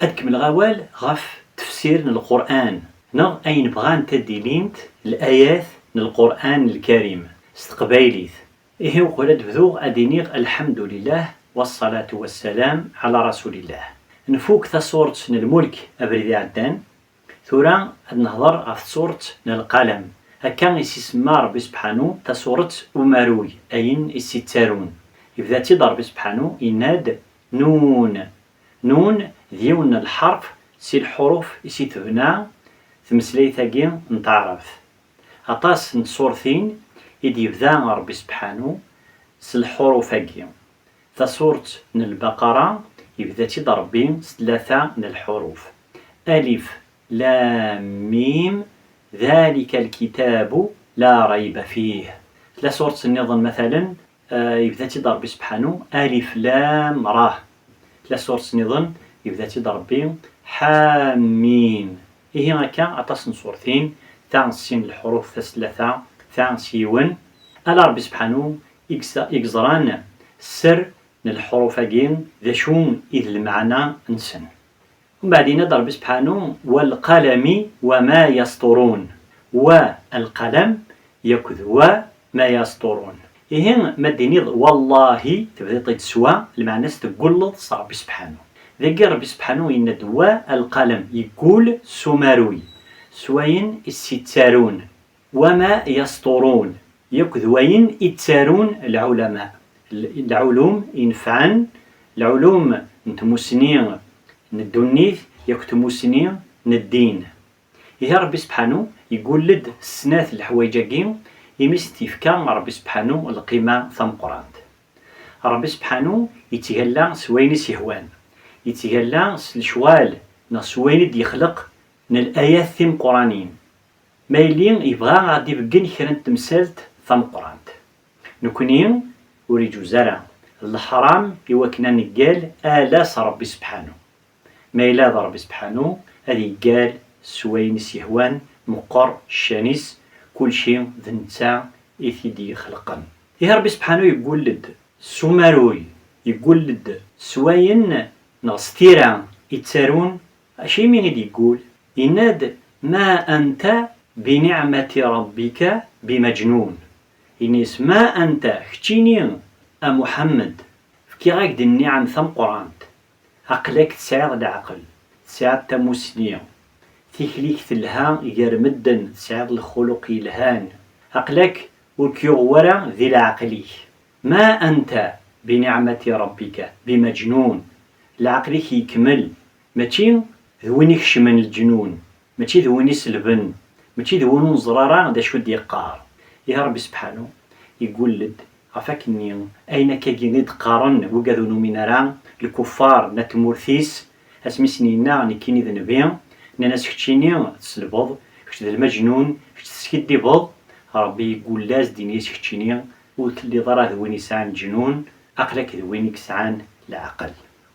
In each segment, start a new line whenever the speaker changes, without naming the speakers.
أكمل غوال غف تفسير القرآن هنا أين بغان تديلينت الآيات القرآن الكريم استقبايليت إيه وقلت بذوغ أدينيغ الحمد لله والصلاة والسلام على رسول الله. نفوك تصورة الملك أبريد عدان ثورا نهضر غف صورة القلم هكا يسمى ربي سبحانه تصورة أمروي أين يستارون إذا تضرب ربي سبحانه يناد نون ديون الحرف سي الحروف يسي تبنى تمسلي ثاقي نتعرف أطاس نصورتين إدي يبدا ربي سبحانه سي الحروف هاقي تصورة البقرة يبدا تضربين ثلاثة من الحروف ألف لام ميم ذلك الكتاب لا ريب فيه. لا صورة النظام مثلا يبدا تضرب سبحانه ألف لام راه. لا صورة النظام يبدا تضرب حامين. إيه هكا عطاسن صورتين تاع سين الحروف ثلاثة تاع سيون ألا ربي سبحانه يقزران السر من الحروف هاكين ذا شون إذ المعنى نسن. ومن بعدين ضرب سبحانه والقلم وما يسطرون والقلم يكذ وما يسطرون. إيه ما دينيض والله تبدا تسوى المعنى تقول ربي سبحانه ذكر ربي سبحانه يند والقلم يقول سمروي سوين الستارون وما يسطرون يكذ وين يتسارون العلماء العلوم ينفعن العلوم نتمسنين ندونيث يكتموسنين ندين. إيه ربي سبحانه يقول لد السنات الحوايجاكين يمستيفكا ربي سبحانه القيمة ثم قران. ربي سبحانه يتهلا سوين سيهوان يتهلا الشوال نسوين يخلق من الآيات ثم قرانين ما يلين يبغى غادي بقين كرن تمثالت ثم قران نكونين وريجو زرع الحرام يوكنا نقال آلاس ربي سبحانه ما إلا ربي سبحانه هذه قال سوين سيهوان مقر الشانيس كل شيء ذنتا إثيدي خلقا. إيه ربي سبحانه يقول لد سمروي يقول لد سوين نغستيرا يتسارون أشي مين يدي يقول يناد ما أنت بنعمة ربك بمجنون. إنيس ما أنت ختيني محمد فكي غاك دي النعم ثم قران عقلك تساعد العقل تساعد تموسنية تيكليك تلها يرمدن تساعد الخلق يلهان عقلك وكيغورا ذي العقلي ما أنت بنعمة ربك بمجنون. العقلك يكمل ماشي ذوينك شمن الجنون ماشي ذويني سلبن ماشي ذوينو زرارا دا شو ديقار. يا ربي سبحانه يقول لد عفاك اني اين كاكيني تقارن وقاذو منارا الكفار نتمورثيس اسمي سنينا نكيني ذنبيا ناس كتشيني تسلبض كتش ذا المجنون كتش تسكدي بض. ربي يقول لاز دينيس كتشيني قلت اللي ضرا ذويني سعان الجنون عقلك ذوينيك سعان العقل.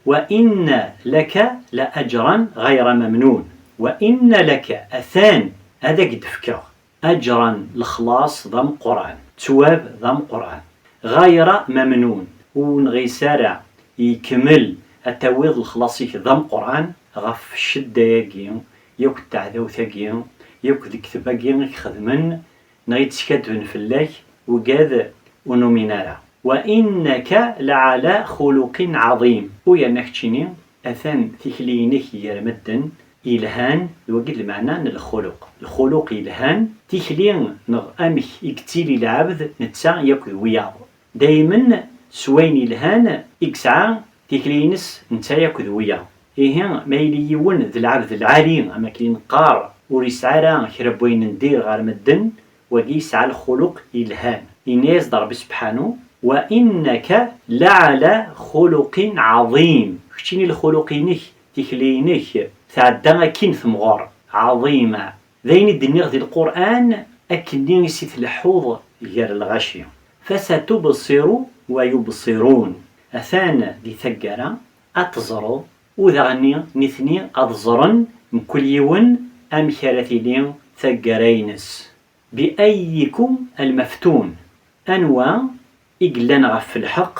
وإن لك لأجرا غير ممنون. وإن لك أثان هذا قد فكر أجرا الخلاص ضم قرآن تواب ضم قرآن غير ممنون ونغيسارع يكمل التويض الخلاصي ضم قرآن غف الشدة ياكين يوك التعذو ثاقين يوك ذيك ثباقين يخدمن نغيت سكادون فلاك وقاذ ونومينارا. وإنك لعلى خلق عظيم. ويا نكتشيني أثان تكلينك يرمدن إلهان الوقت المعنى الخلق إلهان تكلين نغ أمك يكتيلي العبد نتسع ياكل وياه دايما سوين إلهان إكسعى تكلينس نتا ياكل وياه. إيه ما يليون ذي العبد العالي أما كلين قار وريسعى كربوين ندير غير مدن وقيسعى الخلق إلهان. إنيس ضرب سبحانه وإنك لعلى خلق عظيم. كتيني الخلقينك تكلينك تعدى كين ثمغار عظيمة ذين الدنيا ذي القرآن أكنين يسيت الحوض غير الغاشية فستبصر ويبصرون. أثان دي ثقرة أتزروا وذغني نثني أتزرن من كل يوم أمكارثين ثقرينس بأيكم المفتون. أنواع إقلان غف الحق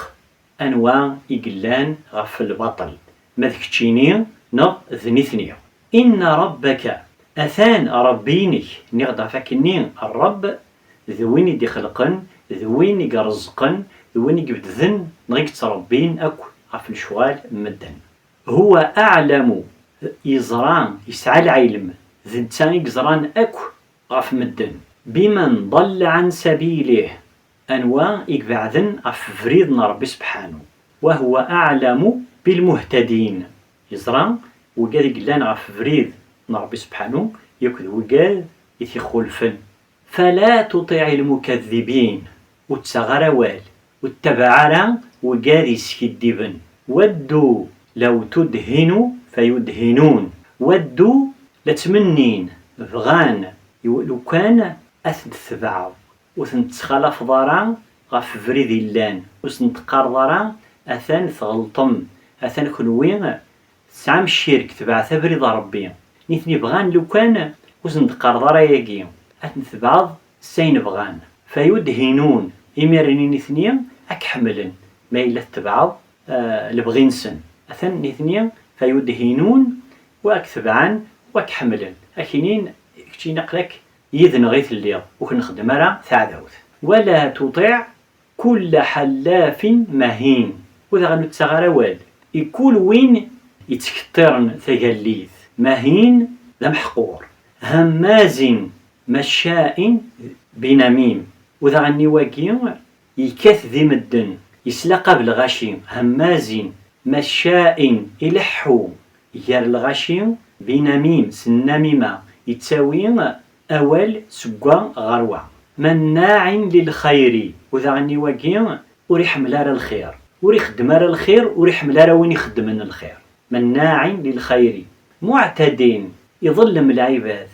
أنواع إقلان غف البطل. مذكتشيني نغ ذني ثنيا. إن ربك أثان ربينك نغدا فاكنين الرب ذويني دي خلقن ذويني رزقن ذويني بدذن نغيك تربين أكو غف الشوال مدن. هو أعلم يزران يسعى العلم ذن تاني يزران أكو غف مدن بمن ضل عن سبيله أنواع يقبعذن غف فريد ربي سبحانه. وهو أعلم بالمهتدين يزران وقال يقلان غف فريد ربي سبحانه يكذ وقال يتخلفن. فلا تطع المكذبين وتسغروال واتبعنا وقال يسكدبن. ودوا لو تدهنوا فيدهنون. ودوا لتمنين بغان لو كان أثد ثبعض وثنتخلف ضرا غف فريد اللان وثنتقار ضرا أثان ثغلطم أثان كنوين سعام الشرك تبع ثبريد ربي نثني بغان لو كان وثنتقار ضرا ياقي أثن ثبعض سين بغان فيدهنون إميرني نثنيا أكحملن ما إلا تبعض لبغينسن أثن نثنيا فيدهنون وأكثبعان وأكحملن أكينين كتي نقلك يذن غيث الليل وكنخدم راه ثعذوث. ولا تطع كل حلاف مهين وذا غنتسغروال يكون وين يتكترن ثقليث مهين ذا محقور هماز مشاء بنميم وذا غني واكي يكث ذي مدن يسلق بالغشي هماز مشاء يلحو يار الغشي بنميم سنميمة يتساوي أول سقوا غروة مناع للخير وذا غني واكي وريح ملار الخير وريخ دمار الخير وريح ملار وين يخدمن الخير. مناع للخير معتدين يظلم العباد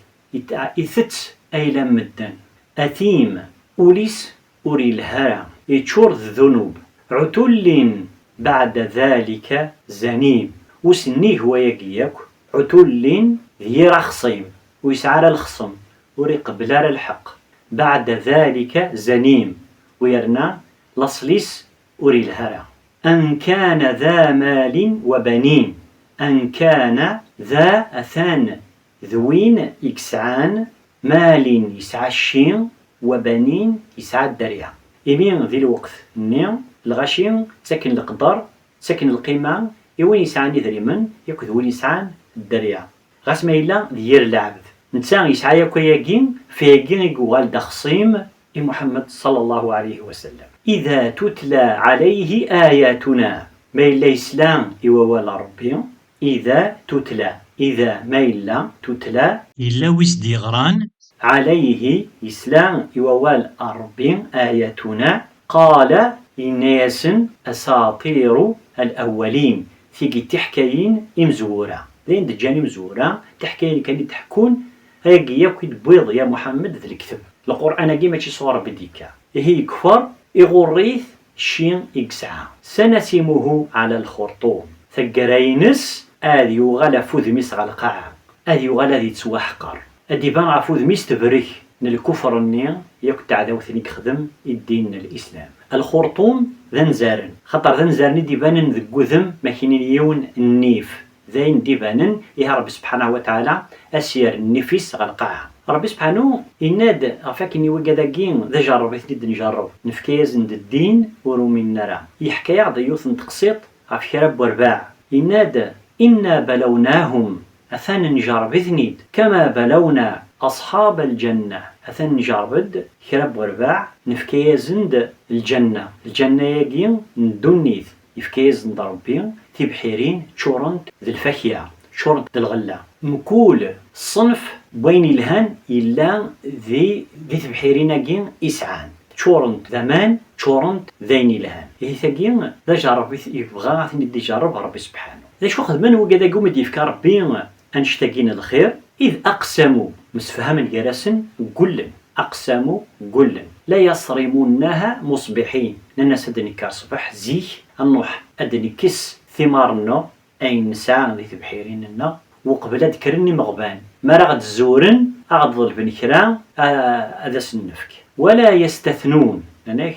يثت أيلا مدن أثيم أوليس أوري الهرى يتشور الذنوب عتل بعد ذلك زنيم وسنيه ويقياك عتل ذي رخصيم ويسعر الخصم وريقبل الحق بعد ذلك زنيم ويرنا لصليس أوري الهرى. أن كان ذا مال وبنين أن كان ذا أثان ذوين إكسعان مال يسعى الشين وبنين يسعى الدريع. إمين ذي الوقت النيم الغشين ساكن القدر ساكن القيمة يوين يسعاني ذريمن يكذ وين يسعان الدريع غاس ما إلا ديال العبد نتسان يسعى ياكو ياكين في ياكين يقوال دخصيم محمد صلى الله عليه وسلم. إذا تتلى عليه آياتنا ما إلا إسلام إووال ربي إذا تتلى إذا ما إلا تتلى إلا ويسدي غران عليه إسلام إووال ربي آياتنا قال الناس أساطير الأولين ثيقي تحكين إمزورة لين دجاني مزورة تحكين كان تحكون هاقي ياكد بيض يا محمد ذا الكتب القرآن كي ماشي صورة بديكا هي كفر يغريث شين إكسعة سنسمه على الخرطوم ثقرينس آذي وغلا فوذ ميس على القاعة آذي وغلا ذي تسوحقر آذي بان عفوذ ميس تبريك الكفر النيا يكت عداو ثنيك خدم الدين الإسلام. الخرطوم ذا نزارن خطر ذا نزارن ديبانن ذو ذم ماكينين يون النيف ذاين ديبانن يا رب سبحانه وتعالى أسير النفيس على القاعة. ربي سبحانه يناد عفاكني وقداكين ذا جرب يثنيد نجرب نفكيز ند الدين ورومي النرى يحكي ضيوث تقسيط عف شرب ورباع يناد إنا بلوناهم أثان نجرب ثنيد كما بلونا أصحاب الجنة أثان نجربد شرب ورباع نفكيز ند الجنة يجين ندونيث يفكيز ند ربي تبحيرين شورنت ذي الفاكهة شورنت ذي الغلة مكول صنف بين الهان إلا ذي تبحيرين جين إسعان شورنت ذمان شورنت ذين الهان ثقين ذا جرب يبغى ثني جرب ربي سبحانه ذا شو خذ من وقدا قوم يفكر ربي أنشتاقين الخير إذ أقسموا مسفهم الجرسن قلن أقسموا قلن لا يصرمونها مصبحين لأن سدني كصبح زيك النوح أدني كس ثمارنا أي نساء ذي تبحيرين النا وقبل ذكرني مغبان ما رغد الزورن أغضل بن كرام هذا سنفك ولا يستثنون لأنك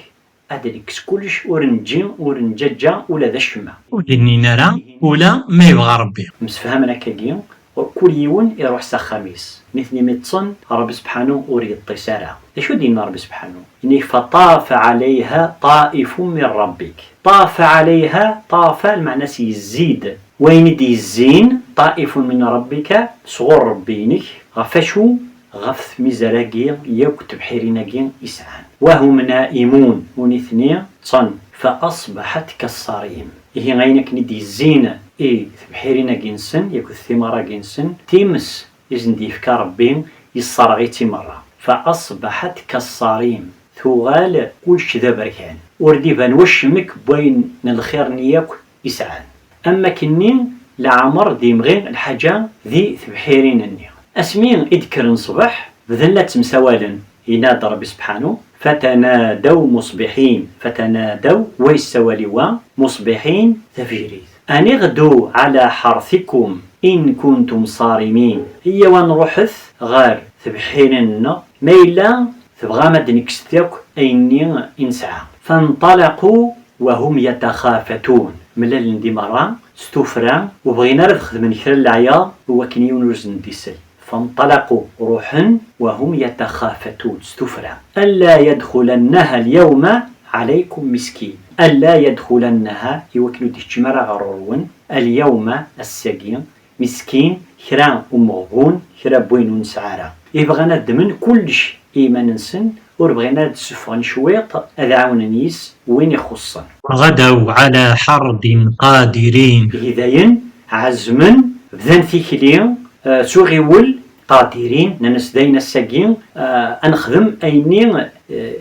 أدرك كلش ورنجي ورنججا ولا ذا الشمع
ودني نرى ولا ما يبغى ربي
مسفهمنا كاكي كل يوم يروح سا خميس نثني متصن ربي سبحانه وري الطسارة شو دينا ربي سبحانه إني فطاف عليها طائف من ربك طاف عليها طاف المعنى سيزيد وين دي الزين طائف من ربك صغر ربينك غفشو غف مزراقي يوك تبحيريناقي إسعان وهم نائمون ونثني تصن فأصبحت كالصريم هي غينك ندي الزين تبحيرينا جنسن ياكو الثمرة جنسن تيمس إذن ديفكا ربي يصرغي تمرة فأصبحت كالصريم ثغال كلش ذا بركان ورديفان وشمك بين الخير نياك يسعان أما كنين لعمر ديمغين الحاجة ذي تبحيرين النيا أسمين إذكر صبح بذلة مسوالا ينادى ربي سبحانه فتنادوا مصبحين فتنادوا ويسوالوا مصبحين تفجيريث أن اغدوا على حرثكم إن كنتم صارمين هي ونروحث غار تبحيرنا ميلا تبغى مدنكستيك أيني إنسعى فانطلقوا وهم يتخافتون ملل ندي مرة ستوفرا وبغينا نخدم من خلال العيا هو كنيون رزن ديسل فانطلقوا روحا وهم يتخافتون ستفرا ألا يدخلنها اليوم عليكم مسكين ألا يدخلنها يوكلوا تجمرة غرورون اليوم الساقين مسكين خرا ومغبون خرا بوين نسعارا يبغانا الدمن كلش إيمان نسن وربغينا تسفغن شويط أذعون نيس وين يخصن
غدوا على حرد قادرين
هذاين عزمن بذن ثيكلين سوغيول قادرين ننس داينا الساقين أنخدم أيني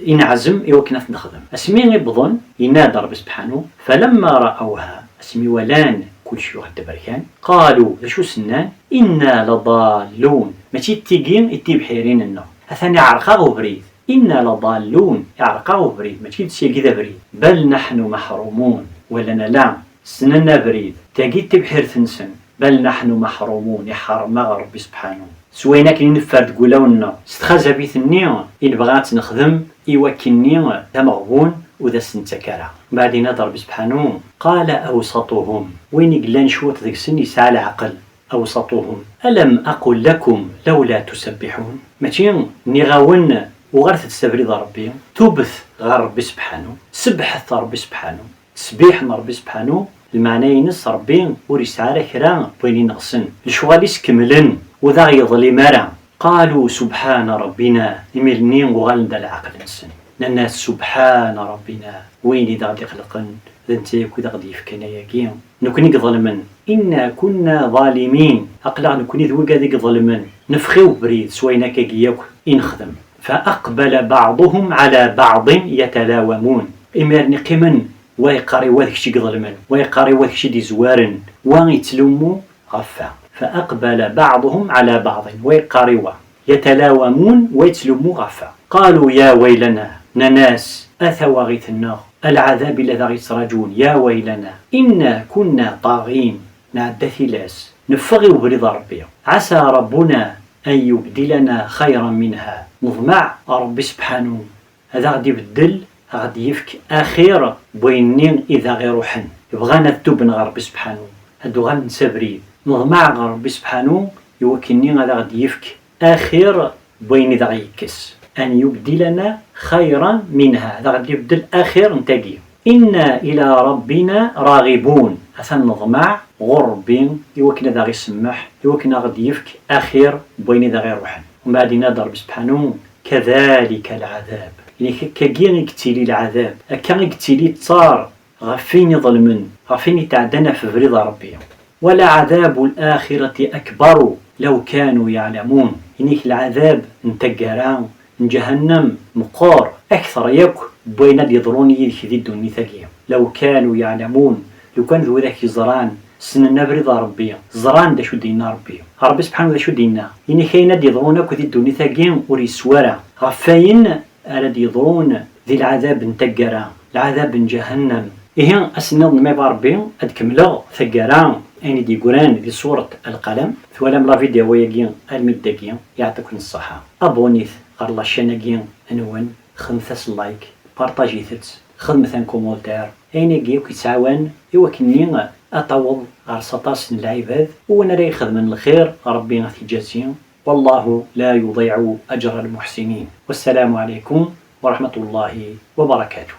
إنعزم إيوكنا نخدم أسمي غيبضن ينادى ربي سبحانه فلما رأوها أسمي ولان كل شيء واحد بركان قالوا شو سنان إنا لضالون ماشي تيجين اتي بحيرين النو أثاني عرقاغو بريد إنا لضالون عرقاغو بريد ماشي تسيا كذا بريد بل نحن محرومون ولنا لا سننا بريد تاجيت بحير ثنسن بل نحن محرومون يحرم ربي سبحانه سوينا كي نفرد قولونا ستخزى بيثني إن بغات نخدم إيوكني تمغبون وذا سنتكرا بعدين ربي سبحانه قال أوسطهم وين قلان شوط ذيك سن يسعى العقل أوسطهم ألم أقل لكم لولا تسبحون ماشي نغاون وغرث تستبريد ربي توبث غير ربي سبحانه سبحث ربي سبحانه تسبيح ربي سبحانه المعنى ينس ربي ورسالة كرا بين نغسن الشواليس كملن وذا يظلمارا قالوا سبحان ربنا يملني وغلد العقل نسن لأن سبحان ربنا وين ذا خلقن ذنتي كذا غادي يفكنا ياكي نكوني ظلمن إنا كنا ظالمين أقلع نكوني ذو قاديك ظلمن نفخيو بريد سوينا كاكياك إنخدم فأقبل بعضهم على بعض يتلاومون إمير نقمن ويقاري واذك شي ظلمن ويقاري واذك شي دي زوارن ويتلومو غفا فأقبل بعضهم على بعض ويقاروا يتلاومون ويتلومو غفا قالوا يا ويلنا نناس أثوا غيثنا العذاب الذي غيسرجون يا ويلنا إنا كنا طاغين نعد ثلاس نفغي برضا ربي عسى ربنا أن يبدلنا خيرا منها نضمع ربي سبحانه هذا غادي يبدل غادي يفك أخير بوينين إذا غير حن يبغانا التوب ربي سبحانه هادو غنسابريد نضمع ربي سبحانه يوكلني هذا غادي يفك أخير بوين إذا غيكس أن يبدلنا خيرا منها هذا غادي يبدل أخير نتاقي إنا إلى ربنا راغبون أثن نضمع غربي يوكنا ذا غي سمح يوكنا غادي يفك أخير بوين إذا غير روحن ومن بعد ينادى ربي سبحانه كذلك العذاب يعني كاكين يقتلي العذاب كان يقتلي تصار غفين يظلمن غفين يتعدنا في فريض ربي ولا عذاب الآخرة أكبر لو كانوا يعلمون يعني العذاب نتقران جهنم مقار أكثر يك بين يضروني ذي الدنيا ثقيل لو كانوا يعلمون لو كان ذو ذاك زران سننا برضا ربي زران دا شو دينا ربي سبحانه دا شو دينا يعني كاين يضرونك ذي الدنيا ثقيل وريسوارا غفاين أراد يضرون ذي العذاب نتقران العذاب جهنم إيه أسنض ما بربي أدكملا ثقران أين دي قران دي صورة القلم ثوالم لا فيديو ويجين المدقين يعطيكم الصحة أبونيث غير الله شانقين أنوان 5 لايك بارطاجيثت خدمة ان كومونتير ايناكي وكيتعاون إوا كني أطول غير سطاس العباد وانا راي خدم الخير ربي غادي يجازيهم والله لا يضيع أجر المحسنين. والسلام عليكم ورحمة الله وبركاته.